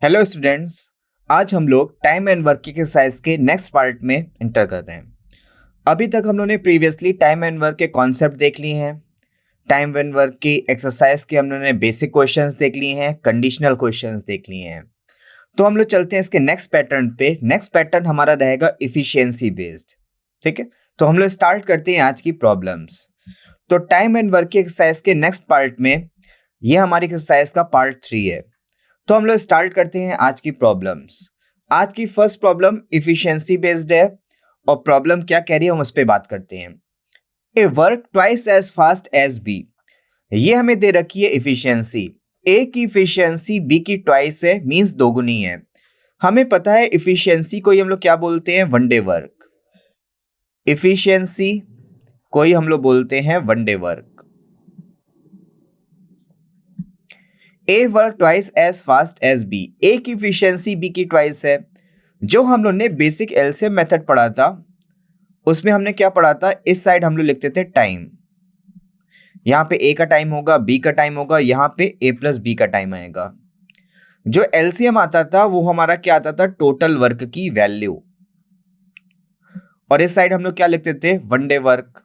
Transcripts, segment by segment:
Hello students. आज हम लोग टाइम एंड वर्क की एक्सरसाइज के नेक्स्ट पार्ट में एंटर कर रहे हैं। अभी तक हम लोगों ने प्रीवियसली टाइम एंड वर्क के कॉन्सेप्ट देख लिए हैं। टाइम एंड वर्क की एक्सरसाइज के हम लोगों ने बेसिक क्वेश्चंस देख लिए हैं, कंडीशनल क्वेश्चंस देख लिए हैं। तो हम लोग चलते हैं इसके नेक्स्ट पैटर्न पे। नेक्स्ट पैटर्न हमारा रहेगा इफिशियंसी बेस्ड। ठीक है, तो हम लोग स्टार्ट करते हैं आज की प्रॉब्लम्स। तो टाइम एंड वर्क की एक्सरसाइज के नेक्स्ट पार्ट में ये हमारी एक्सरसाइज का पार्ट 3 है। तो हम लोग स्टार्ट करते हैं आज की प्रॉब्लम्स। आज की फर्स्ट प्रॉब्लम इफिशियंसी बेस्ड है और प्रॉब्लम क्या कह रही है हम उस पर बात करते हैं। A work twice as fast as B, ये हमें दे रखी है इफिशियंसी। ए की इफिशियंसी बी की ट्वाइस है, मींस दोगुनी है। हमें पता है इफिशियंसी को ही हम लोग क्या बोलते हैं, वन डे वर्क। इफिशियंसी को ही हम लोग बोलते हैं one day work. A work twice as fast as B, A की इफिशियंसी बी की ट्वाइस है। जो हम लोग ने बेसिक एलसीएम मेथड पढ़ा था उसमें हमने क्या पढ़ा था, इस साइड हम लोग लिखते थे टाइम। यहाँ पे ए का टाइम होगा, बी का टाइम होगा, यहाँ पे ए प्लस बी का टाइम आएगा। जो एलसीएम आता था वो हमारा क्या आता था, टोटल वर्क की वैल्यू। और इस साइड हम लोग क्या लिखते थे, वन डे वर्क।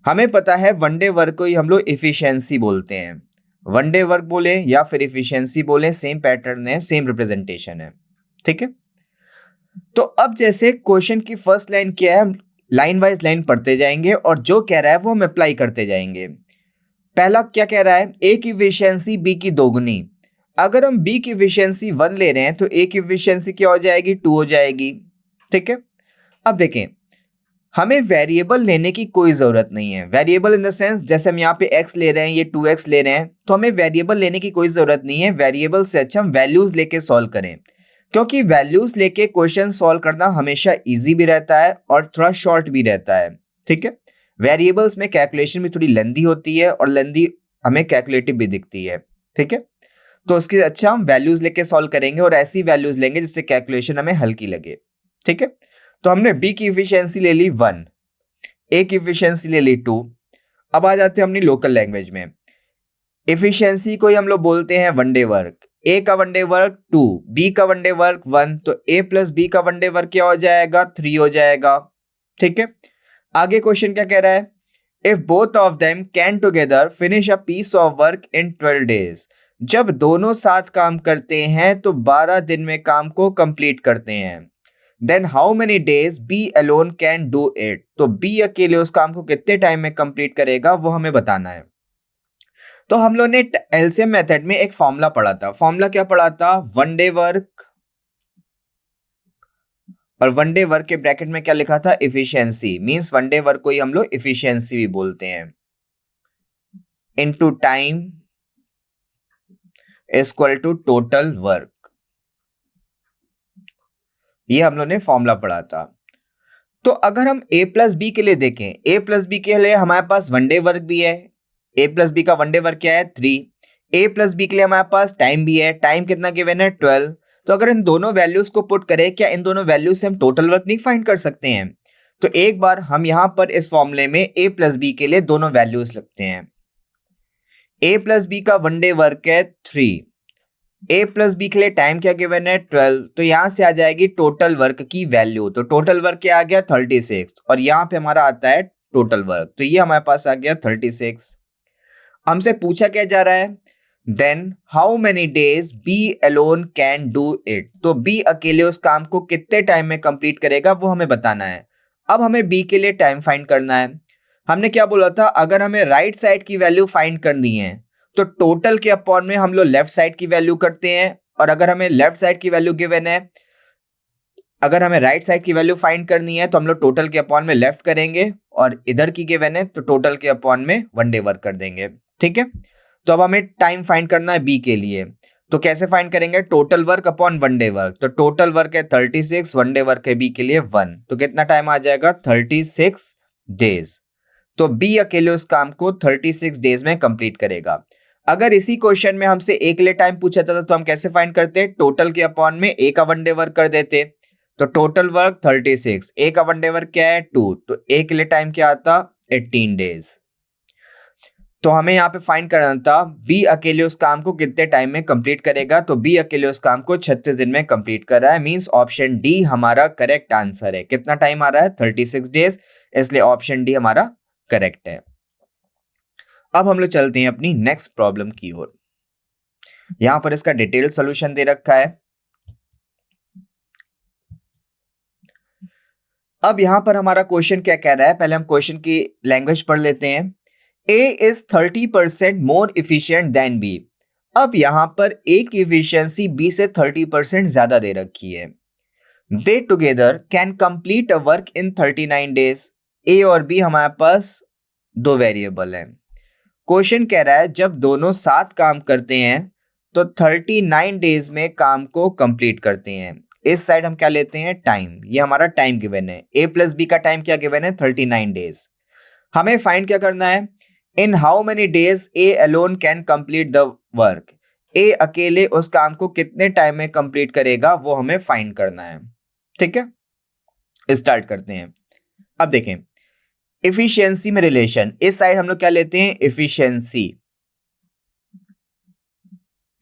हमें पता है वन डे वर्क को ही हम लोग इफिशियंसी बोलते हैं। वन डे वर्क बोले या फिर इफिशियंसी बोले, सेम पैटर्न है, सेम रिप्रेजेंटेशन है। ठीक है, तो अब जैसे क्वेश्चन की फर्स्ट लाइन क्या है, हम लाइन वाइज लाइन पढ़ते जाएंगे और जो कह रहा है वो हम अप्लाई करते जाएंगे। पहला क्या कह रहा है, ए की इफिशियंसी बी की दोगुनी। अगर हम बी की इफिशियंसी 1 ले रहे हैं तो ए की इफिशियंसी क्या हो जाएगी, 2 हो जाएगी। ठीक है, अब देखें हमें वेरिएबल लेने की कोई जरूरत नहीं है। वेरिएबल इन द सेंस जैसे हम यहाँ पे x ले रहे हैं, ये 2x ले रहे हैं, तो हमें वेरिएबल लेने की कोई जरूरत नहीं है। वेरिएबल से अच्छा हम वैल्यूज लेके सॉल्व करें, क्योंकि वैल्यूज लेके क्वेश्चन सॉल्व करना हमेशा इजी भी रहता है और थोड़ा शॉर्ट भी रहता है। ठीक है, वेरिएबल्स में कैलकुलेशन भी थोड़ी लेंदी होती है और लेंदी हमें कैलकुलेटिव भी दिखती है। ठीक है, तो उसके अच्छा हम वैल्यूज लेके सॉल्व करेंगे और ऐसी वैल्यूज लेंगे जिससे कैलकुलेशन हमें हल्की लगे। ठीक है, तो हमने बी की इफिशियंसी ले ली 1, ए की इफिशियंसी ले ली 2। अब आ जाते हैं अपनी लोकल लैंग्वेज में। इफिशियंसी को ही हम लोग बोलते हैं वन डे वर्क। ए का वन डे वर्क 2, बी का वन डे वर्क 1, तो ए प्लस बी का वन डे वर्क क्या हो जाएगा, 3 हो जाएगा। ठीक है, आगे क्वेश्चन क्या कह रहा है, if both of them can together finish a piece of work in 12 days, जब दोनों साथ काम करते हैं तो 12 दिन में काम को कंप्लीट करते हैं। Then how many days B alone can do it, तो बी अकेले उस काम को कितने टाइम में कंप्लीट करेगा वो हमें बताना है। तो हम लोग ने एलसीएम मेथड में एक फॉर्मूला पढ़ा था। फॉर्मूला क्या पढ़ा था, वन डे वर्क, और वन डे वर्क के ब्रैकेट में क्या लिखा था, efficiency. Means one day work को ही हम लोग इफिशियंसी भी बोलते हैं। Into time is equal to total work, ये हम लोग ने फॉर्मूला पढ़ा था। तो अगर हम a प्लस बी के लिए देखें, a प्लस बी के लिए हमारे पास वन डे वर्क भी है। a प्लस बी का वन डे वर्क क्या है, 3। a प्लस बी के लिए हमारे पास टाइम भी है। टाइम कितना गिवन है, 12। तो अगर इन दोनों वैल्यूज को पुट करें, क्या इन दोनों वैल्यूज से हम टोटल वर्क नहीं फाइंड कर सकते हैं। तो एक बार हम यहां पर इस फॉर्मूले में a प्लस बी के लिए दोनों वैल्यूज लगते हैं। a प्लस बी का वन डे वर्क है 3, ए प्लस बी के लिए टाइम क्या गिवन है, 12। तो यहां से आ जाएगी टोटल वर्क की वैल्यू। तो टोटल वर्क क्या आ गया, 36, और यहां पे हमारा आता है टोटल वर्क, तो ये हमारे पास आ गया 36। हमसे पूछा क्या जा रहा है, then how many days B alone can do it, तो बी अकेले उस काम को कितने टाइम में कंप्लीट करेगा वो हमें बताना है। अब हमें बी के लिए टाइम फाइंड करना है। हमने क्या बोला था, अगर हमें राइट साइड की वैल्यू फाइंड करनी है तो टोटल के अपॉन में हम लोग लेफ्ट साइड की वैल्यू करते हैं, और अगर हमें लेफ्ट साइड की वैल्यू गिवन है, अगर हमें राइट साइड की वैल्यू फाइंड करनी है तो हम लोग टोटल के अपॉन में लेफ्ट करेंगे, और इधर की गिवन है तो टोटल के अपॉन में वन डे वर्क कर देंगे। ठीक है, तो अब हमें टाइम फाइंड करना है बी के लिए। तो कैसे फाइंड करेंगे, total work upon one day work. तो टोटल वर्क है 36, वन डे वर्क है बी के लिए 1, तो कितना टाइम आ जाएगा, 36 डेज। तो बी अकेले उस काम को 36 डेज में कंप्लीट करेगा। अगर इसी क्वेश्चन में हमसे ए के लिए टाइम पूछा था तो हम कैसे फाइंड करते, टोटल के अपॉन में ए का वन डे वर्क कर देते। तो टोटल वर्क 36, ए का वन डे वर्क क्या है 2, तो ए के लिए टाइम क्या आता, 18 डेज। तो हमें यहाँ पे फाइंड करना था बी अकेले उस काम को कितने टाइम में कंप्लीट करेगा, तो बी अकेले उस काम को 36 दिन में कंप्लीट कर रहा है, मींस ऑप्शन डी हमारा करेक्ट आंसर है। कितना टाइम आ रहा है? 36 डेज, इसलिए ऑप्शन डी हमारा करेक्ट है। अब हम लोग चलते हैं अपनी नेक्स्ट प्रॉब्लम की ओर। यहां पर इसका डिटेल सॉल्यूशन दे रखा है। अब यहां पर हमारा क्वेश्चन क्या कह रहा है, पहले हम क्वेश्चन की लैंग्वेज पढ़ लेते हैं। A is 30% more efficient than B। अब यहां पर A की efficiency B से 30% ज्यादा दे रखी है। They together can complete a work in 39 days। A और B हमारे पास दो वेरिएबल हैं। क्वेश्चन कह रहा है जब दोनों साथ काम करते हैं तो 39 डेज में काम को कंप्लीट करते हैं। इस साइड हम क्या लेते हैं? टाइम। ये हमारा टाइम गिवन है। A प्लस B का टाइम क्या गिवन है? 39 डेज। हमें फाइंड क्या करना है? In how many days A alone can complete the work. A अकेले उस काम को कितने टाइम में कंप्लीट करेगा वो हमें फाइंड करना है। ठीक है, स्टार्ट करते हैं। अब देखें इफिशियंसी में रिलेशन, इस साइड हम लोग क्या लेते हैं? इफिशियंसी,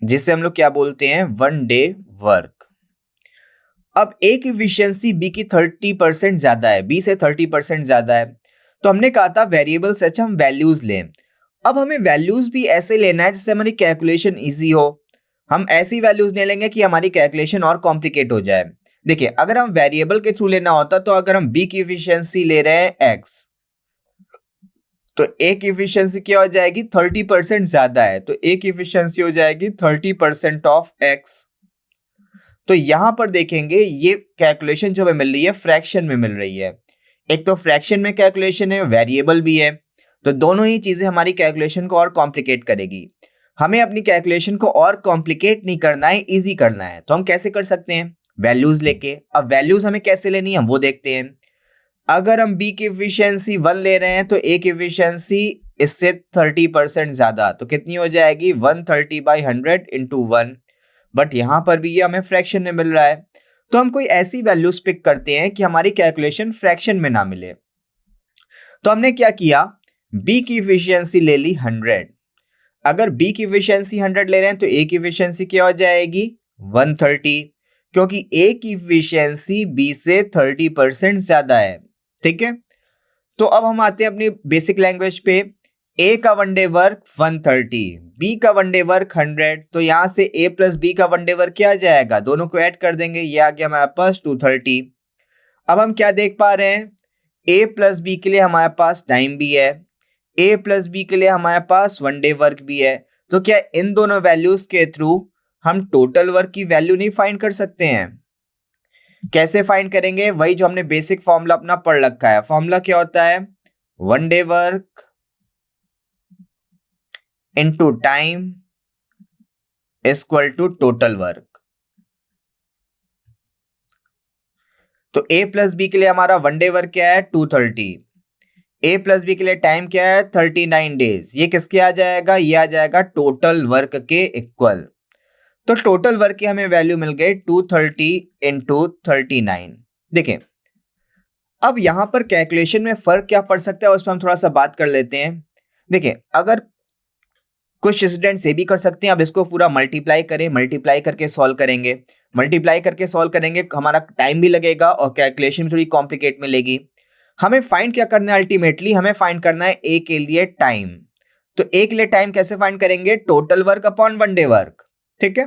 जिसे हम लोग क्या बोलते हैं? 1 डे वर्क। अब ए की इफिशियंसी बी की 30% ज्यादा है, बी से 30% ज्यादा है, तो हमने कहा था वेरिएबल से अच्छा हम वैल्यूज लें। अब हमें वैल्यूज भी ऐसे लेना है जिससे हमारी कैलकुलेशन इजी हो। हम ऐसी वैल्यूज नहीं लेंगे कि हमारी कैलकुलेशन और कॉम्प्लिकेट हो जाए। देखिए अगर हम वेरिएबल के थ्रू लेना होता तो अगर हम बी की इफिशियंसी ले रहे हैं एक्स, तो ए की इफिशियंसी क्या हो जाएगी? 30% ज्यादा है, तो ए की इफिशियंसी हो जाएगी 30% ऑफ एक्स। तो यहां पर देखेंगे ये कैलकुलेशन जो हमें मिल रही है फ्रैक्शन में मिल रही है। एक तो फ्रैक्शन में कैलकुलेशन है, वेरिएबल भी है, तो दोनों ही चीजें हमारी कैलकुलेशन को और कॉम्प्लिकेट करेगी। हमें अपनी कैलकुलेशन को और कॉम्प्लिकेट नहीं करना है, इजी करना है। तो हम कैसे कर सकते हैं? वैल्यूज लेके। अब वैल्यूज हमें कैसे लेनी है हम वो देखते हैं। अगर हम बी की एफिशिएंसी 1 ले रहे हैं तो ए की एफिशिएंसी इससे 30% ज्यादा, तो कितनी हो जाएगी? 130/100 इंटू 1। बट यहां पर भी ये हमें फ्रैक्शन में मिल रहा है, तो हम कोई ऐसी वैल्यूज पिक करते हैं कि हमारी कैलकुलेशन फ्रैक्शन में ना मिले। तो हमने क्या किया? बी की एफिशिएंसी ले ली 100। अगर बी की एफिशिएंसी 100 ले रहे हैं तो ए की एफिशिएंसी क्या हो जाएगी? 130, क्योंकि ए की एफिशिएंसी बी से 30% ज्यादा है। ठीक है, तो अब हम आते हैं अपनी बेसिक लैंग्वेज पे। ए का 1 डे वर्क 130, बी का 1 डे वर्क 100, तो यहां से ए प्लस बी का 1 डे वर्क क्या आ जाएगा? दोनों को ऐड कर देंगे, ये आ गया हमारे पास 230। अब हम क्या देख पा रहे हैं? ए प्लस बी के लिए हमारे पास टाइम भी है, ए प्लस बी के लिए हमारे पास 1 डे वर्क भी है, तो क्या इन दोनों वैल्यूज के थ्रू हम टोटल वर्क की वैल्यू नहीं फाइंड कर सकते हैं? कैसे फाइंड करेंगे? वही जो हमने बेसिक फॉर्मूला अपना पढ़ रखा है। फॉर्मूला क्या होता है? 1 day work into time equal to total work. तो ए प्लस बी के लिए हमारा 1 डे वर्क क्या है? 230। ए प्लस बी के लिए टाइम क्या है? 39 डेज। ये किसके आ जाएगा? ये आ जाएगा टोटल वर्क के इक्वल। तो टोटल वर्क की हमें वैल्यू मिल गई 230 इंटू 39। देखें अब यहां पर कैलकुलेशन में फर्क क्या पड़ सकता है उस पर हम थोड़ा सा बात कर लेते हैं। देखिए अगर कुछ स्टूडेंट्स ये भी कर सकते हैं, अब इसको पूरा मल्टीप्लाई करें, मल्टीप्लाई करके सॉल्व करेंगे। मल्टीप्लाई करके सॉल्व करेंगे, हमारा टाइम भी लगेगा और कैलकुलेशन भी थोड़ी कॉम्प्लिकेट मिलेगी। हमें फाइंड क्या करना है? अल्टीमेटली हमें फाइंड करना है ए के लिए टाइम। तो ए के लिए टाइम कैसे फाइंड करेंगे? Total work upon 1 day work. ठीक है,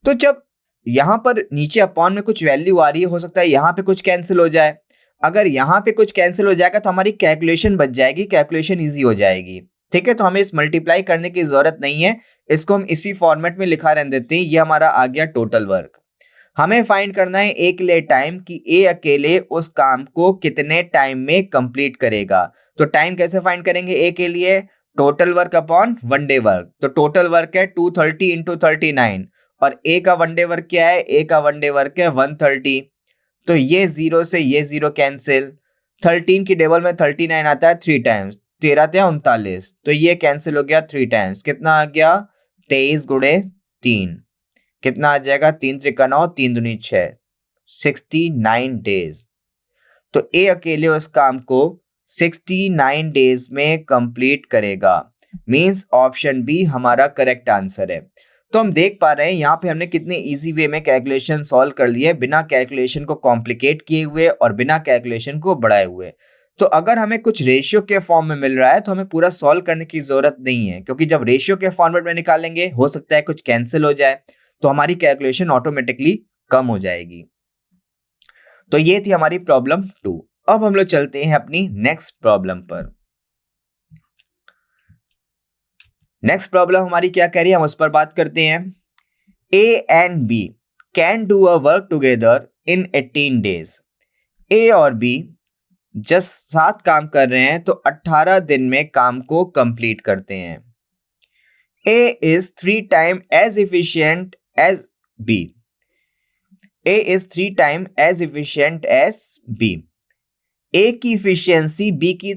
तो जब यहां पर नीचे अपॉन में कुछ वैल्यू आ रही है, हो सकता है यहां पे कुछ कैंसिल हो जाए। अगर यहां पे कुछ कैंसिल हो जाएगा तो हमारी कैलकुलेशन बच जाएगी, कैलकुलेशन ईजी हो जाएगी। ठीक है, तो हमें इस मल्टीप्लाई करने की जरूरत नहीं है, इसको हम इसी फॉर्मेट में लिखा रहने देते हैं। ये हमारा आ गया टोटल वर्क। हमें फाइंड करना है ए के लिए टाइम कि ए अकेले उस काम को कितने टाइम में कंप्लीट करेगा। तो टाइम कैसे फाइंड करेंगे ए के लिए? Total work upon 1 day work. तो टोटल वर्क है 230 इंटू 39 और ए का 1 डे वर्क क्या है? ए का 1 डे वर्क है 130। तो ये 0 से ये 0 कैंसिल, 13 की टेबल में 39 आता है 3 टाइम्स, 13 × 39, तो ये कैंसिल हो गया 3 टाइम्स। कितना आ गया? 23 × 3 कितना आ जाएगा? 3 × 9 3 दूनी 6, 69 डेज। तो ए अकेले उस काम को 69 डेज में कंप्लीट करेगा। मींस ऑप्शन बी हमारा करेक्ट आंसर है। तो हम देख पा रहे हैं यहाँ पे हमने कितने इजी वे में कैलकुलेशन सॉल्व कर लिए, बिना कैलकुलेशन को कॉम्प्लिकेट किए हुए और बिना कैलकुलेशन को बढ़ाए हुए। तो अगर हमें कुछ रेशियो के फॉर्म में मिल रहा है तो हमें पूरा सॉल्व करने की जरूरत नहीं है, क्योंकि जब रेशियो के फॉर्मेट में निकालेंगे हो सकता है कुछ कैंसिल हो जाए, तो हमारी कैलकुलेशन ऑटोमेटिकली कम हो जाएगी। तो ये थी हमारी प्रॉब्लम 2। अब हम लोग चलते हैं अपनी नेक्स्ट प्रॉब्लम पर। नेक्स्ट प्रॉब्लम हमारी क्या कह रही है, हम उस पर बात करते हैं। A and B can do a work together in 18 days. A और बी जब साथ काम कर रहे हैं तो 18 दिन में काम को कंप्लीट करते हैं। A is 3 time as efficient as B. A is 3 time as efficient as B. A की इफिशियंसी बी की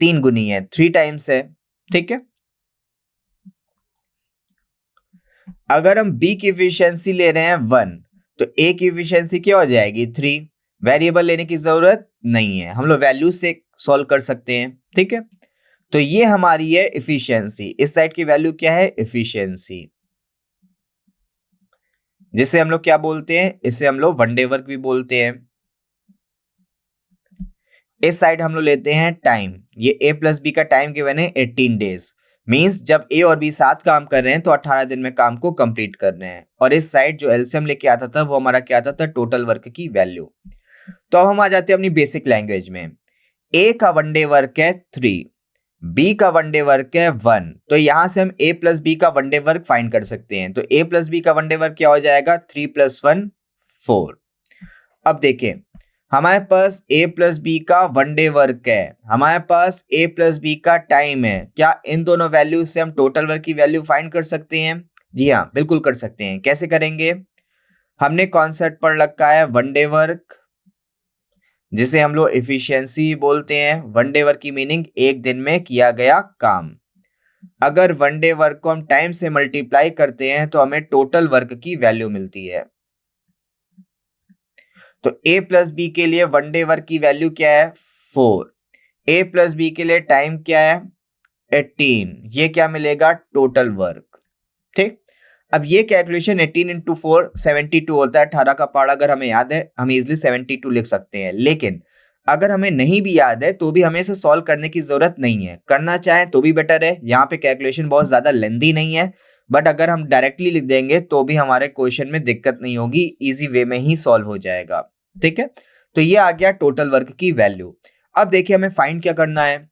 3 गुनी है, 3 टाइम्स है, ठीक है। अगर हम बी की इफिशियंसी ले रहे हैं 1, तो ए की इफिशियंसी क्या हो जाएगी 3। वेरिएबल लेने की जरूरत नहीं है, हम लोग वैल्यू से सॉल्व कर सकते हैं, ठीक है। तो ये हमारी है इफिशियंसी। इस साइड की वैल्यू क्या है, इफिशियंसी, जिसे हम लोग क्या बोलते हैं, इसे हम लोग वन डे वर्क भी बोलते हैं। इस साइड हम लोग लेते हैं टाइम, ये ए प्लस बी का टाइम गिवन है 18 डेज। मींस जब ए और बी साथ काम कर रहे हैं तो 18 दिन में काम को कंप्लीट कर रहे हैं। और इस साइड जो एलसीएम लेके आता था वो हमारा क्या आता था, टोटल वर्क की वैल्यू। तो अब हम आ जाते हैं अपनी बेसिक लैंग्वेज में। ए का वन डे वर्क है 3, बी का वन डे वर्क है 1। तो यहां से हम ए प्लस बी का वन डे वर्क फाइंड कर सकते हैं। तो ए प्लस बी का वन डे वर्क क्या हो जाएगा, 3 + 1 4। अब देखें, हमारे पास ए प्लस बी का वन डे वर्क है, हमारे पास ए प्लस बी का टाइम है। क्या इन दोनों वैल्यू से हम टोटल वर्क की वैल्यू फाइंड कर सकते हैं? जी हाँ, बिल्कुल कर सकते हैं। कैसे करेंगे? हमने कॉन्सेप्ट पढ़ रखा है वन डे वर्क, जिसे हम लोग एफिशिएंसी बोलते हैं। वन डे वर्क की मीनिंग एक दिन में किया गया काम। अगर वन डे वर्क को हम टाइम से मल्टीप्लाई करते हैं तो हमें टोटल वर्क की वैल्यू मिलती है। तो a प्लस बी के लिए वन डे वर्क की वैल्यू क्या है, 4। a प्लस बी के लिए टाइम क्या है, 18। ये क्या मिलेगा, टोटल वर्क, ठीक। अब ये कैलकुलेशन 18 × 4 72 होता है। 18 का पार्ट अगर हमें याद है हम इजिली 72 लिख सकते हैं। लेकिन अगर हमें नहीं भी याद है तो भी हमें इसे सॉल्व करने की जरूरत नहीं है, करना चाहे तो भी बेटर है। यहाँ पे कैलकुलेशन बहुत ज्यादा लेंथी नहीं है, बट अगर हम डायरेक्टली लिख देंगे तो भी हमारे क्वेश्चन में दिक्कत नहीं होगी, इजी वे में ही सॉल्व हो जाएगा, ठीक है। तो ये आ गया टोटल वर्क की वैल्यू। अब देखिए हमें फाइंड क्या करना है,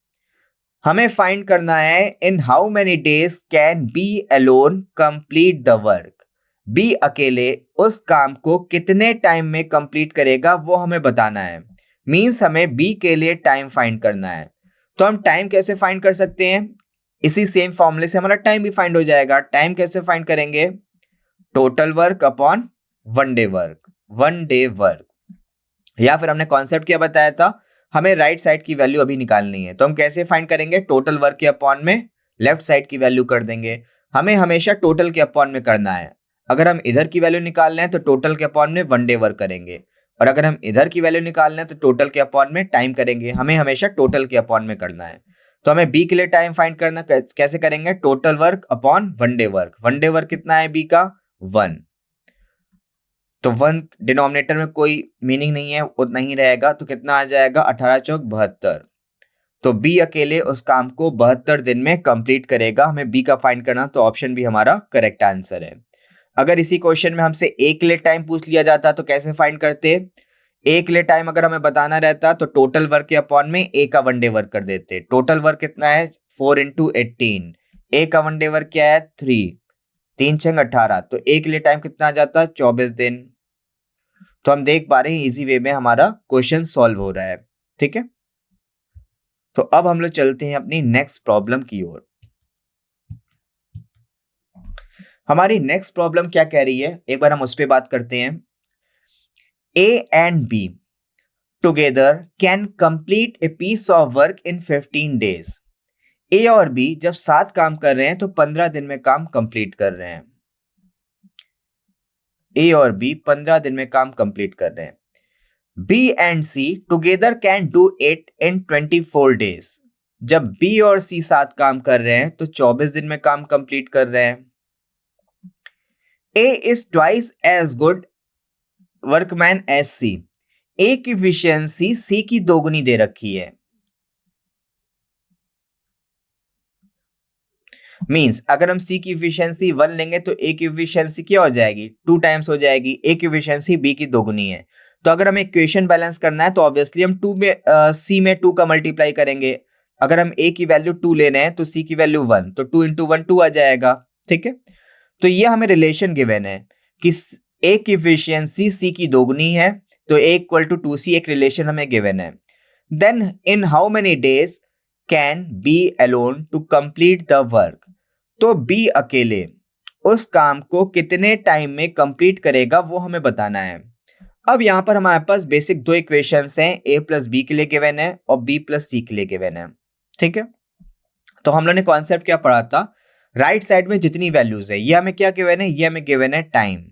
हमें फाइंड करना है in how many days can B alone complete the work. B अकेले उस काम को कितने टाइम में कंप्लीट करेगा वो हमें बताना है। मींस हमें बी के लिए टाइम फाइंड करना है। तो हम टाइम कैसे फाइंड कर सकते हैं, इसी सेम फॉर्मूले से हमारा टाइम भी फाइंड हो जाएगा। टाइम कैसे फाइंड करेंगे, total work upon one day work, one day work. या फिर हमने कॉन्सेप्ट क्या बताया था, हमें राइट साइड की वैल्यू अभी निकालनी है। तो हम कैसे फाइंड करेंगे, टोटल वर्क के अपॉन में लेफ्ट साइड की वैल्यू कर देंगे। हमें हमेशा टोटल के अपॉन में करना है। अगर हम इधर की वैल्यू निकालना है तो टोटल के अपॉन में वन डे वर्क करेंगे, और अगर हम इधर की वैल्यू निकालना है तो टोटल के अपॉन में टाइम करेंगे। हमें हमेशा टोटल के अपॉन में करना है। तो हमें बी के लिए टाइम फाइंड करना कैसे करेंगे, total work upon one day work. One day work कितना है बी का, 1। तो 1 डिनोमिनेटर में कोई मीनिंग नहीं है, उतना ही रहेगा। तो कितना आ जाएगा, 18 × 4 = 72। तो बी अकेले उस काम को 72 दिन में कंप्लीट करेगा। हमें बी का फाइंड करना, तो ऑप्शन बी हमारा करेक्ट आंसर है। अगर इसी क्वेश्चन में हमसे ए के लिए टाइम पूछ लिया जाता तो कैसे फाइंड करते, ए के लिए टाइम अगर हमें बताना रहता तो टोटल वर्क के अपॉन में ए का वन डे वर्क कर देते। टोटल वर्क कितना है, 4 × 18। ए का वन डे वर्क क्या है, 3। 3 × 6 = 18। तो ए के लिए टाइम कितना आ जाता, 24 दिन। तो हम देख पा रहे हैं इजी वे में हमारा क्वेश्चन सॉल्व हो रहा है, ठीक है। तो अब हम लोग चलते हैं अपनी नेक्स्ट प्रॉब्लम की ओर। हमारी नेक्स्ट प्रॉब्लम क्या कह रही है, एक बार हम उस पर बात करते हैं। A and B together can complete a piece of work in 15 days. A और बी जब साथ काम कर रहे हैं तो 15 दिन में काम कंप्लीट कर रहे हैं। ए और बी 15 दिन में काम कंप्लीट कर रहे हैं। B and C together can do it in 24 days. जब बी और सी साथ काम कर रहे हैं तो 24 दिन में काम कंप्लीट कर रहे हैं। A is twice as good workman as C. A की इफिशियंसी सी की दोगुनी दे रखी है। मींस अगर हम सी की इफिशियंसी 1 लेंगे तो ए की इफिशियंसी क्या हो जाएगी, 2 टाइम्स हो जाएगी। ए की इफिशियंसी बी की दोगुनी है। तो अगर हमें इक्वेशन बैलेंस करना है तो ऑब्वियसली हम 2 में सी में 2 का मल्टीप्लाई करेंगे। अगर हम ए की वैल्यू 2 ले रहे हैं तो सी की वैल्यू 1, तो 2 इंटू 1 2 आ जाएगा। ठीक है, तो ये हमें रिलेशन गिवन है कि ए की इफिशियंसी सी की दोगुनी है, तो ए इक्वल टू 2c एक रिलेशन हमें गिवन है। Then in how many days can B alone to complete the work. तो बी अकेले उस काम को कितने टाइम में कंप्लीट करेगा वो हमें बताना है। अब यहां पर हमारे पास बेसिक दो इक्वेशंस हैं, a प्लस बी के लिए गिवन है और b प्लस सी के लिए गिवन है। ठीक है, तो हम लोगों ने कॉन्सेप्ट क्या पढ़ा था, राइट साइड में जितनी वैल्यूज है, ये हमें क्या गिवन है, ये हमें गिवन है टाइम।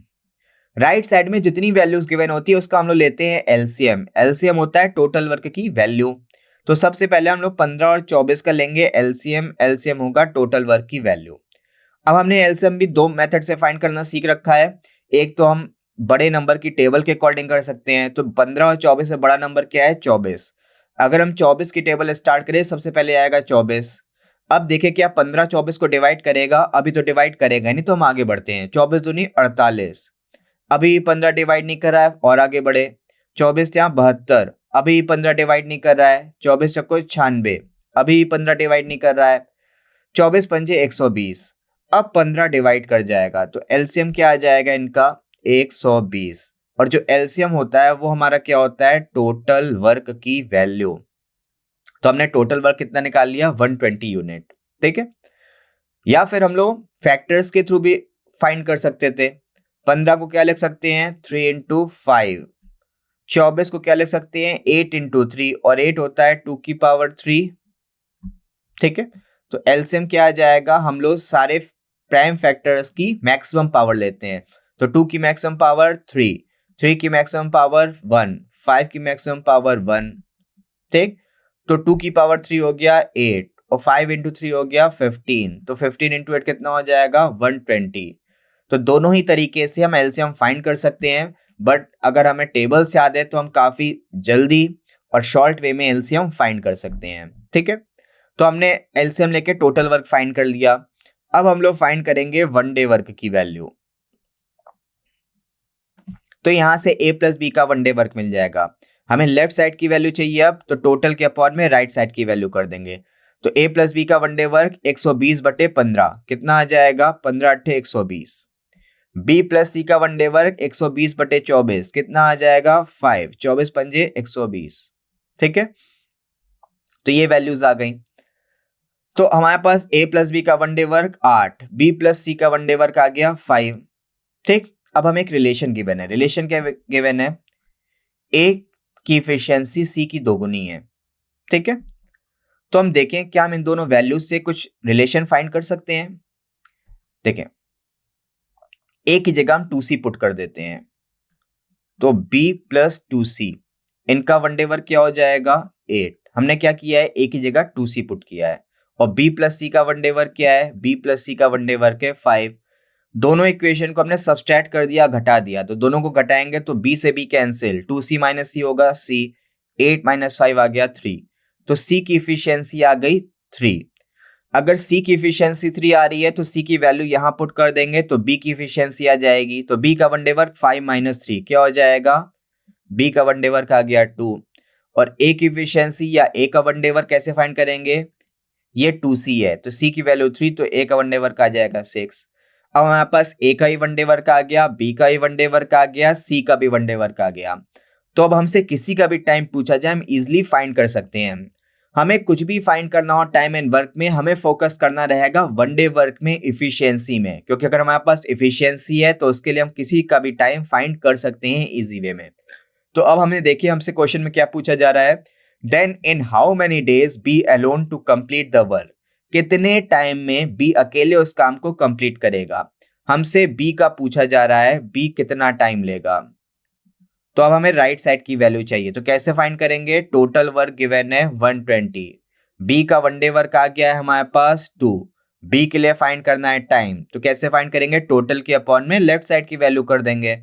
राइट साइड में जितनी वैल्यूज गिवन होती है उसका हम लोग लेते हैं एलसीएम। एलसीएम होता है टोटल वर्क की वैल्यू। तो सबसे पहले हम लोग 15 और 24 का लेंगे एलसीएम। एलसीएम होगा टोटल वर्क की वैल्यू। अब हमने एलसीएम भी दो मेथड से फाइंड करना सीख रखा है। एक तो हम बड़े नंबर की टेबल के अकॉर्डिंग कर सकते हैं, तो 15 और 24 से बड़ा नंबर क्या है, 24। अगर हम 24 की टेबल स्टार्ट करें, सबसे पहले आएगा 24। अब देखिए क्या 15 24 को डिवाइड करेगा, अभी तो डिवाइड करेगा नहीं, तो हम आगे बढ़ते हैं। 24 दूनी 48, अभी 15 डिवाइड नहीं कर रहा है और आगे बढ़े। 24 यहाँ 72, अभी 15 डिवाइड नहीं कर रहा है। 24 चक्को 96, अभी 15 डिवाइड नहीं कर रहा है। 24 पंजे 120, अब 15 डिवाइड कर जाएगा, तो एलसीएम क्या आ जाएगा इनका 120। और जो एलसीएम होता है वो हमारा क्या होता है, टोटल वर्क की वैल्यू। तो हमने टोटल वर्क कितना निकाल लिया, 120 यूनिट। ठीक है, या फिर हम लोग फैक्टर्स के थ्रू भी फाइंड कर सकते थे। 15 को क्या लिख सकते हैं, 3 इंटू 5। 24 को क्या लिख सकते हैं, 8 इंटू 3, और 8 होता है 2 की पावर 3। ठीक है, तो एलसीएम क्या आ जाएगा, हम लोग सारे प्राइम फैक्टर्स की मैक्सिमम पावर लेते हैं। तो 2 की मैक्सिमम पावर 3, 3 की मैक्सिमम पावर 1, 5 की मैक्सिमम पावर 1। ठीक, तो 2 की पावर 3 हो गया 8 और 5 इंटू 3 हो गया 15। तो 15 इंटू 8 कितना हो जाएगा, 120। तो दोनों ही तरीके से हम एलसीएम फाइंड कर सकते हैं, बट अगर हमें टेबल से याद है तो हम काफी जल्दी और शॉर्ट वे में एलसीएम फाइंड कर सकते हैं। ठीक है, तो हमने एलसीएम लेके टोटल वर्क फाइंड कर लिया। अब हम लोग फाइंड करेंगे वन डे वर्क की वैल्यू। तो यहां से a प्लस बी का वन डे वर्क मिल जाएगा। हमें लेफ्ट साइड की वैल्यू चाहिए, अब तो टोटल के अपॉन में राइट साइड की वैल्यू कर देंगे। तो a प्लस बी का वन डे वर्क 120 बटे 15 कितना आ जाएगा, 15 अट्ठे 120। b प्लस सी का वन डे वर्क 120 बटे 24 कितना आ जाएगा, 5, 24 पंजे 120। ठीक है, तो ये वैल्यूज आ गई। तो हमारे पास a प्लस बी का one day work 8, b plus C का वन डे वर्क आ गया 5। ठीक, अब हमें एक रिलेशन गिवन है। रिलेशन क्या गिवन है, a की इफिशियंसी c की दोगुनी है। ठीक है, तो हम देखें क्या हम इन दोनों वैल्यूज से कुछ रिलेशन फाइंड कर सकते हैं। देखें, a की जगह हम 2c पुट कर देते हैं, तो b प्लस 2c इनका वन डे वर्क क्या हो जाएगा, 8। हमने क्या किया है, a की जगह 2c पुट किया है। और b प्लस सी का वन डे वर्क क्या है, b प्लस सी का वन डे वर्क है 5। दोनों इक्वेशन को हमने सब्सट्रैक्ट कर दिया, घटा दिया, तो दोनों को घटाएंगे तो b से b cancel, 2c minus c होगा c, 8 माइनस 5 आ गया 3। तो c की इफिशियंसी आ गई 3। अगर c की इफिशियंसी 3 आ रही है तो c की वैल्यू यहां पुट कर देंगे तो b की इफिशियंसी आ जाएगी। तो b का वन डे वर्क 5 माइनस 3 क्या हो जाएगा, b का वन डे वर्क आ गया 2। और a की इफिशियंसी या a का वन डे वर्क कैसे फाइंड करेंगे, ये 2c है तो c की वैल्यू 3, तो a का वन डे वर्क आ जाएगा 6। अब हमारे पास a का ही वन डे वर्क आ गया, b का ही वन डे वर्क आ गया, c का भी वन डे वर्क आ गया। तो अब हमसे किसी का भी टाइम पूछा जाए हम इजिली फाइंड कर सकते हैं। हमें कुछ भी फाइंड करना हो टाइम एंड वर्क में, हमें फोकस करना रहेगा वन डे वर्क में इफिशियंसी में, क्योंकि अगर हमारे पास इफिशियंसी है तो उसके लिए हम किसी का भी टाइम फाइंड कर सकते हैं इजी वे में। तो अब हमने देखिए हमसे क्वेश्चन में क्या पूछा जा रहा है, then in how many days B alone to complete the work. कितने टाइम में बी अकेले उस काम को कंप्लीट करेगा। हमसे बी का पूछा जा रहा है, बी कितना टाइम लेगा। तो अब हमें राइट साइड की वैल्यू चाहिए, तो कैसे फाइंड करेंगे, टोटल वर्क गिवन है 120, बी का वनडे वर्क आ गया है हमारे पास 2। बी के लिए फाइंड करना है टाइम, तो कैसे फाइंड करेंगे, टोटल के अपॉन में लेफ्ट साइड की वैल्यू कर देंगे,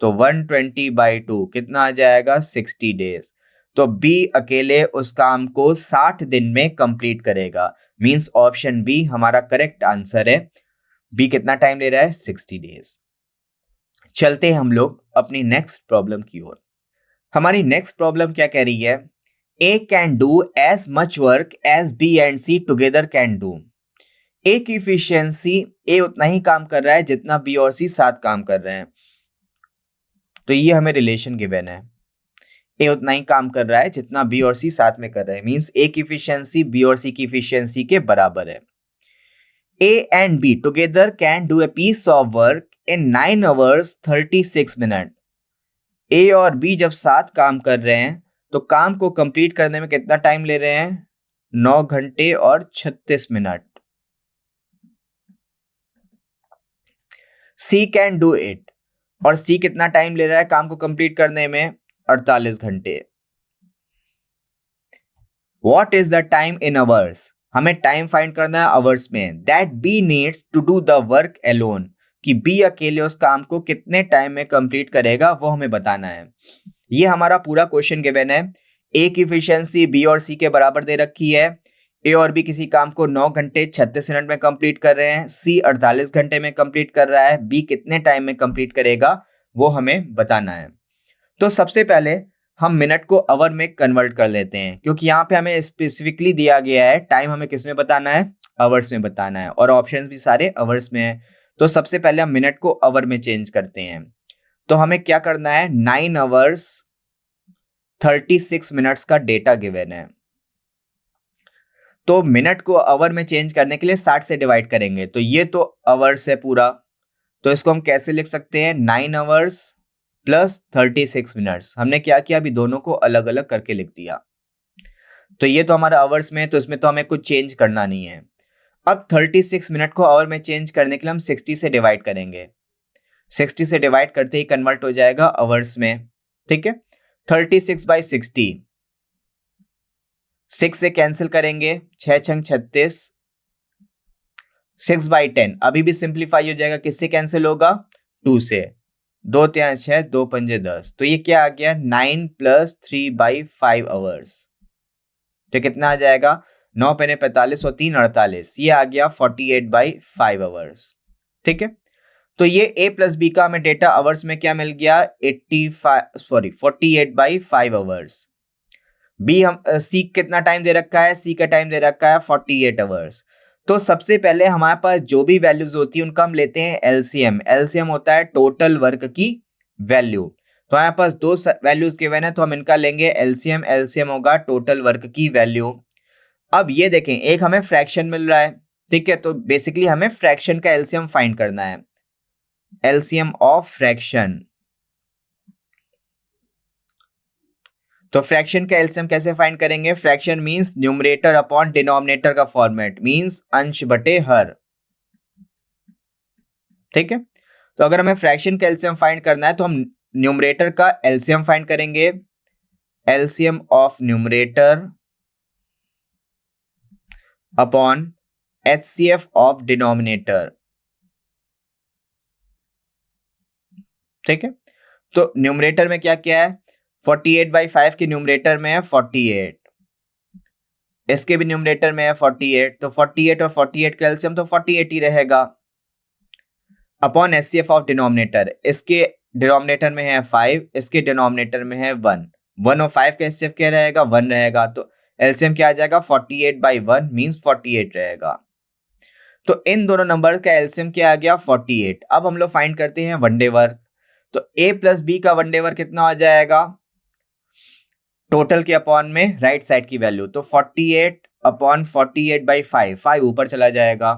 तो 120/2 कितना आ जाएगा 60 डेज। तो बी अकेले उस काम को 60 दिन में कंप्लीट करेगा, मींस ऑप्शन बी हमारा करेक्ट आंसर है। बी कितना टाइम ले रहा है 60 डेज। चलते हैं हम लोग अपनी नेक्स्ट प्रॉब्लम की ओर। हमारी नेक्स्ट प्रॉब्लम क्या कह रही है, A can do as much work as B and C together can do. A की इफिशियंसी, ए उतना ही काम कर रहा है जितना बी और सी साथ काम कर रहे हैं, तो ये हमें रिलेशन गिवन है। ए उतना ही काम कर रहा है जितना बी और सी साथ में कर रहे हैं, मींस ए की इफिशियंसी बी और सी की इफिशियंसी के बराबर है। A and B together can do a piece of work in 9 hours 36 minutes। A और बी जब साथ काम कर रहे हैं तो काम को कंप्लीट करने में कितना टाइम ले रहे हैं, 9 घंटे और 36 minute. C can do it, और सी कितना टाइम ले रहा है काम को कंप्लीट करने में, 48 घंटे। What is the time in hours, हमें टाइम फाइंड करना है आवर्स में, that B needs to do the work alone, कि बी अकेले उस काम को कितने टाइम में कंप्लीट करेगा वो हमें बताना है। ये हमारा पूरा क्वेश्चन गिवन है। ए की इफिशियंसी बी और सी के बराबर दे रखी है। ए और बी किसी काम को 9 घंटे 36 मिनट में कंप्लीट कर रहे हैं, सी 48 घंटे में कंप्लीट कर रहा है, बी कितने टाइम में कंप्लीट करेगा वो हमें बताना है। तो सबसे पहले हम मिनट को आवर में कन्वर्ट कर लेते हैं, क्योंकि यहाँ पे हमें स्पेसिफिकली दिया गया है टाइम हमें किस में बताना है, आवर्स में बताना है, और ऑप्शंस भी सारे आवर्स में है। तो सबसे पहले हम मिनट को आवर में चेंज करते हैं। तो हमें क्या करना है, 9 hours 36 minutes का डेटा गिवन है, तो मिनट को आवर में चेंज करने के लिए 60 से डिवाइड करेंगे, तो ये तो आवर्स है पूरा, तो इसको हम कैसे लिख सकते हैं, 9 hours प्लस 36 मिनट्स। हमने क्या किया, अभी दोनों को अलग अलग करके लिख दिया। तो ये तो हमारा आवर्स में है, तो इसमें तो हमें कुछ चेंज करना नहीं है। अब 36 मिनट को आवर में चेंज करने के लिए हम 60 से डिवाइड करेंगे, 60 से डिवाइड करते ही कन्वर्ट हो जाएगा आवर्स में, ठीक है। 36/60, 6 से कैंसिल करेंगे, 6 छंग 36, 6/10 अभी भी सिंप्लीफाई हो जाएगा, किससे कैंसिल होगा, 2 से, 2 3 6 2 5 10, तो ये क्या आ गया 9 + 3/5 आवर्स, तो कितना आ जाएगा 9 × 45 और 3 48, ये आ गया 48/5 आवर्स, ठीक है। तो ये a प्लस बी का हमें डेटा आवर्स में क्या मिल गया, 48/5 आवर्स। बी हम सी कितना टाइम दे रखा है, सी का टाइम दे रखा है 48 आवर्स। तो सबसे पहले हमारे पास जो भी वैल्यूज होती है उनका हम लेते हैं एलसीएम। एलसीएम होता है टोटल वर्क की वैल्यू। तो हमारे पास दो वैल्यूज गिवन है, तो हम इनका लेंगे एलसीएम। एलसीएम होगा टोटल वर्क की वैल्यू। अब ये देखें, एक हमें फ्रैक्शन मिल रहा है, ठीक है, तो बेसिकली हमें फ्रैक्शन का एलसीएम फाइंड करना है, एलसीएम ऑफ फ्रैक्शन। तो फ्रैक्शन का एलसीएम कैसे फाइंड करेंगे, fraction means numerator upon denominator का फॉर्मेट, मींस अंश बटे हर, ठीक है। तो अगर हमें फ्रैक्शन का एलसीएम फाइंड करना है तो हम न्यूमरेटर का एलसीएम फाइंड करेंगे, LCM of numerator upon HCF of denominator, ठीक है। तो न्यूमरेटर में क्या क्या है, 48/5 के न्यूमरेटर में है 48, इसके भी न्यूमरेटर में है 48, तो 48 और 48 का एलसीएम तो 48 ही रहेगा, अपॉन एचसीएफ ऑफ डिनोमिनेटर, इसके डिनोमिनेटर में है 5, इसके डिनोमिनेटर में है 1, 1 और 5 का एचसीएफ क्या रहेगा, 1 रहेगा, तो एलसीएम क्या आ जाएगा 48/1 मींस 48 रहेगा। तो इन दोनों नंबर का एलसीएम क्या आ गया 48। अब हम लोग फाइंड करते हैं वनडे वर्क। तो a प्लस बी का वनडे वर्क कितना आ जाएगा, टोटल के अपॉन में राइट साइड की वैल्यू, तो 48 अपॉन 48/5, 5 ऊपर चला जाएगा,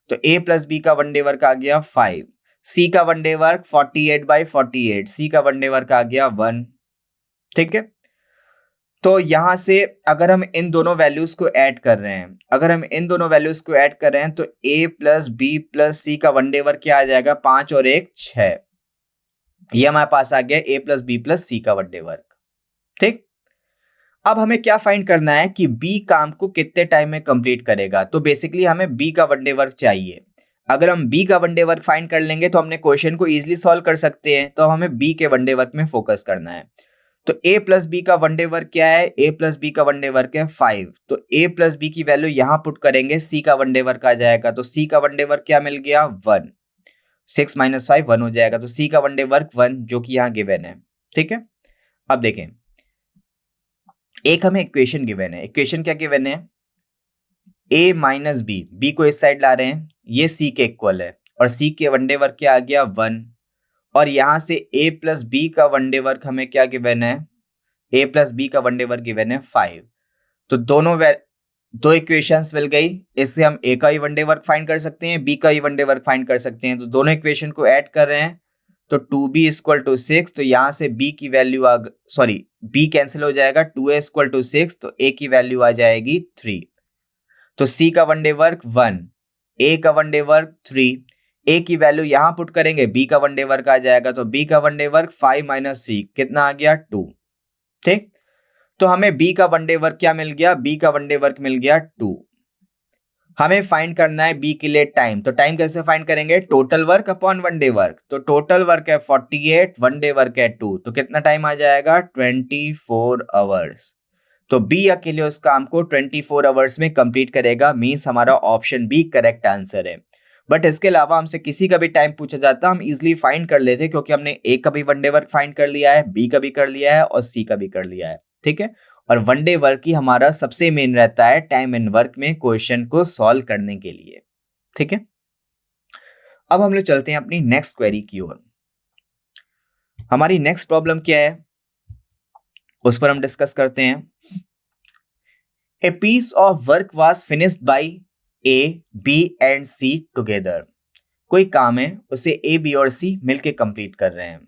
तो a प्लस बी का वनडे वर्क आ गया 5। c का वनडे वर्क 48/48, c का वनडे वर्क आ गया 1, ठीक है। तो यहां से अगर हम इन दोनों वैल्यूज को ऐड कर रहे हैं, अगर हम इन दोनों वैल्यूज को ऐड कर रहे हैं तो a plus B plus C का वनडे वर्क क्या आ जाएगा, 5 और 1 6, ये हमारे पास आ गया a plus B plus C का वनडे वर्क, ठीक। अब हमें क्या फाइंड करना है कि बी काम को कितने टाइम में कंप्लीट करेगा। तो बेसिकली हमें बी का वन डे वर्क चाहिए। अगर हम बी का वन डे वर्क फाइंड कर लेंगे तो हमने क्वेश्चन को इजीली सॉल्व कर सकते हैं। तो हमें बी के वन डे वर्क में फोकस करना है। तो a प्लस बी का वन डे वर्क क्या है? a प्लस बी का वन डे वर्क है 5। तो a प्लस बी की वैल्यू यहां पुट करेंगे, c का वन डे वर्क आ जाएगा। तो c का वन डे वर्क क्या मिल गया? 1। 6 माइनस 5 1 हो जाएगा। तो c का वन डे वर्क 1 जो कि यहां गिवन है। ठीक है, अब देखें, एक हमें इक्वेशन गिवन है। इक्वेशन क्या गिवन है? a माइनस बी को इस साइड ला रहे हैं, ये c के इक्वल है और c के वन डे वर्क क्या आ गया? 1। और यहां से a प्लस बी का वन डे वर्क हमें क्या गिवन है? a प्लस बी का वन डे वर्क गिवन है 5। तो दो इक्वेशंस मिल गई। इससे हम a का ही वन डे वर्क फाइंड कर सकते हैं, b का ही वन डे वर्क फाइंड कर सकते हैं। तो दोनों इक्वेशन को ऐड कर रहे हैं तो 2b इक्वल टू 6। तो यहां से b की वैल्यू b कैंसिल हो जाएगा, 2a इक्वल टू 6। तो a की वैल्यू आ जाएगी 3। तो c का वन डे वर्क 1, a का वन डे वर्क 3, a की वैल्यू यहां पुट करेंगे, b का वन डे वर्क आ जाएगा। तो b का वन डे वर्क 5 माइनस 3 कितना आ गया? 2। ठीक, तो हमें b का वन डे वर्क क्या मिल गया? b का वन डे वर्क मिल गया 2। हमें फाइंड करना है b के लिए टाइम। तो टाइम कैसे फाइंड करेंगे? Total work upon one day work. तो टोटल वर्क है 48, वन डे वर्क है 2। तो कितना टाइम आ जाएगा? 24 आवर्स। तो बी अकेले उस काम को 24 आवर्स में कंप्लीट करेगा। मींस हमारा ऑप्शन बी करेक्ट आंसर है। बट इसके अलावा हमसे किसी का भी टाइम पूछा जाता हम इजीली फाइंड कर लेते, क्योंकि हमने ए का भी वन डे वर्क फाइंड कर लिया है, बी का भी कर लिया है और सी का भी कर लिया है। ठीक है, और वन डे वर्क ही हमारा सबसे मेन रहता है टाइम एंड वर्क में क्वेश्चन को सॉल्व करने के लिए। ठीक है, अब हम लोग चलते हैं अपनी नेक्स्ट क्वेरी की ओर। हमारी नेक्स्ट प्रॉब्लम क्या है उस पर हम डिस्कस करते हैं। A piece of work was finished by A, B and C together. कोई काम है, उसे A, B और C मिलके कंप्लीट कर रहे हैं।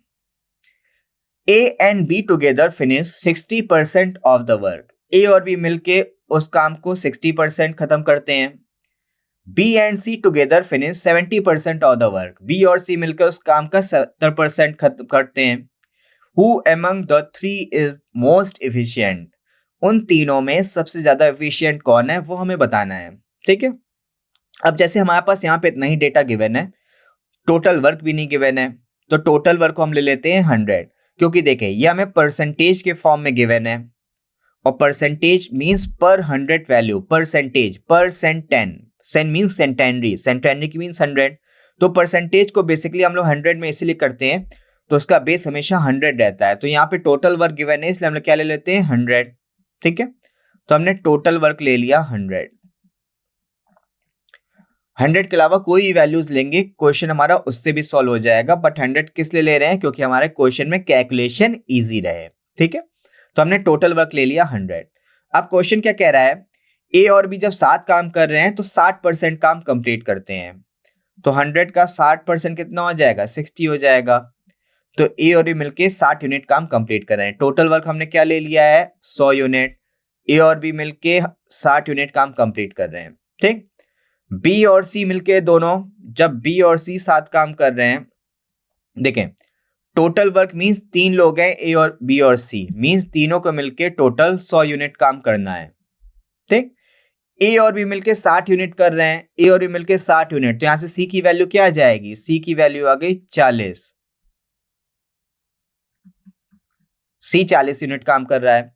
A and B together finish 60% of the work. A और B मिलके उस काम को 60% खत्म करते हैं। B and C together finish 70% of the work. B और C मिलकर उस काम का 70% खत्म करते हैं। Who among the three is most efficient? उन तीनों में सबसे ज्यादा एफिशिएंट कौन है वो हमें बताना है। ठीक है, अब जैसे हमारे पास यहाँ पे इतना ही डेटा गिवन है, टोटल वर्क भी नहीं गिवन है, तो टोटल वर्क को हम ले लेते हैं 100, क्योंकि देखें ये हमें परसेंटेज के फॉर्म में गिवन है और परसेंटेज मींस पर 100 value, percentage cent means centenary की मींस 100। तो परसेंटेज को बेसिकली हम लोग 100 में इसीलिए करते हैं तो उसका बेस हमेशा 100 रहता है। तो यहाँ पे टोटल वर्क गिवन है इसलिए हम लोग क्या ले लेते हैं? 100। ठीक है, तो हमने टोटल वर्क ले लिया 100। 100 के अलावा कोई वैल्यूज लेंगे क्वेश्चन हमारा उससे भी सॉल्व हो जाएगा। बट 100 किस लिए ले रहे हैं? क्योंकि हमारे क्वेश्चन में कैलकुलेशन इजी रहे। ठीक है, तो हमने टोटल वर्क ले लिया 100। अब क्वेश्चन क्या कह रहा है? ए और बी जब साथ काम कर रहे हैं तो 60% काम कंप्लीट करते हैं। तो 100 का 60% कितना हो जाएगा? 60 हो जाएगा। तो ए और बी मिलके 60 यूनिट काम कंप्लीट कर रहे हैं। टोटल वर्क हमने क्या ले लिया है? 100 यूनिट। ए और बी मिलके 60 यूनिट काम कंप्लीट कर रहे हैं। ठीक, बी और सी मिलके दोनों, जब बी और सी साथ काम कर रहे हैं, देखें टोटल वर्क मींस 3 लोग हैं, ए और बी और सी, मींस तीनों को मिलके टोटल 100 यूनिट काम करना है। ठीक, ए और बी मिलके 60 यूनिट कर रहे हैं, ए और बी मिलके 60 यूनिट। तो यहां से सी की वैल्यू क्या आ जाएगी? सी की वैल्यू आ गई 40। सी 40 यूनिट काम कर रहा है।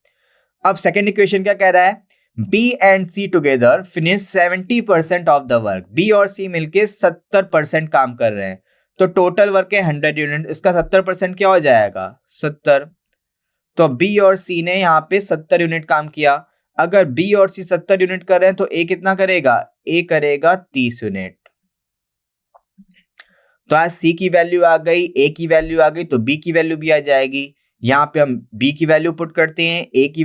अब सेकेंड इक्वेशन क्या कह रहा है? B and C together finish 70% of the work. B और C मिलके 70% काम कर रहे हैं। तो टोटल वर्क है 100 यूनिट, इसका 70% क्या हो जाएगा? 70। तो B और C ने यहाँ पे 70 यूनिट काम किया। अगर B और C 70 यूनिट कर रहे हैं तो A कितना करेगा? A करेगा 30 यूनिट। तो आज C की वैल्यू आ गई, A की वैल्यू आ गई, तो B की वैल्यू भी आ जाएगी। यहाँ पे हम B की वैल्यू पुट करते हैं, C की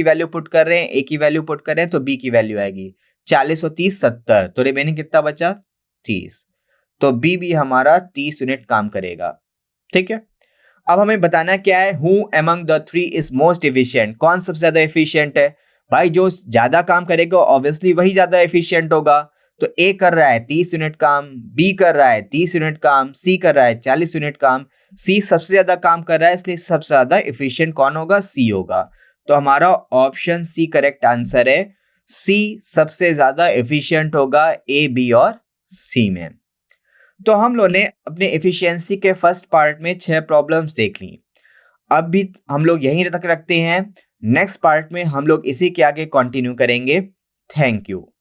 वैल्यू पुट कर रहे हैं, A की वैल्यू पुट कर रहे हैं, तो B की वैल्यू आएगी 40 और 30 70। तो रिमेनिंग कितना बचा? 30। तो B भी हमारा 30 यूनिट काम करेगा। ठीक है, अब हमें बताना क्या है? Who among the three is most efficient? कौन सबसे ज्यादा एफिशिएंट है? भाई जो ज्यादा काम करेगा ऑब्वियसली वही ज्यादा एफिशिएंट होगा। तो A कर रहा है 30 यूनिट काम, B कर रहा है 30 यूनिट काम, C कर रहा है 40 यूनिट काम। C सबसे ज्यादा काम कर रहा है इसलिए सबसे ज्यादा एफिशिएंट कौन होगा? C होगा। तो हमारा ऑप्शन सी करेक्ट आंसर है। सी सबसे ज्यादा एफिशिएंट होगा ए, बी और सी में। तो हम लोगों ने अपने एफिशिएंसी के फर्स्ट पार्ट में 6 प्रॉब्लम्स देख ली। अब भी हम लोग यहीं तक रखते हैं। नेक्स्ट पार्ट में हम लोग इसी के आगे कंटिन्यू करेंगे। Thank you.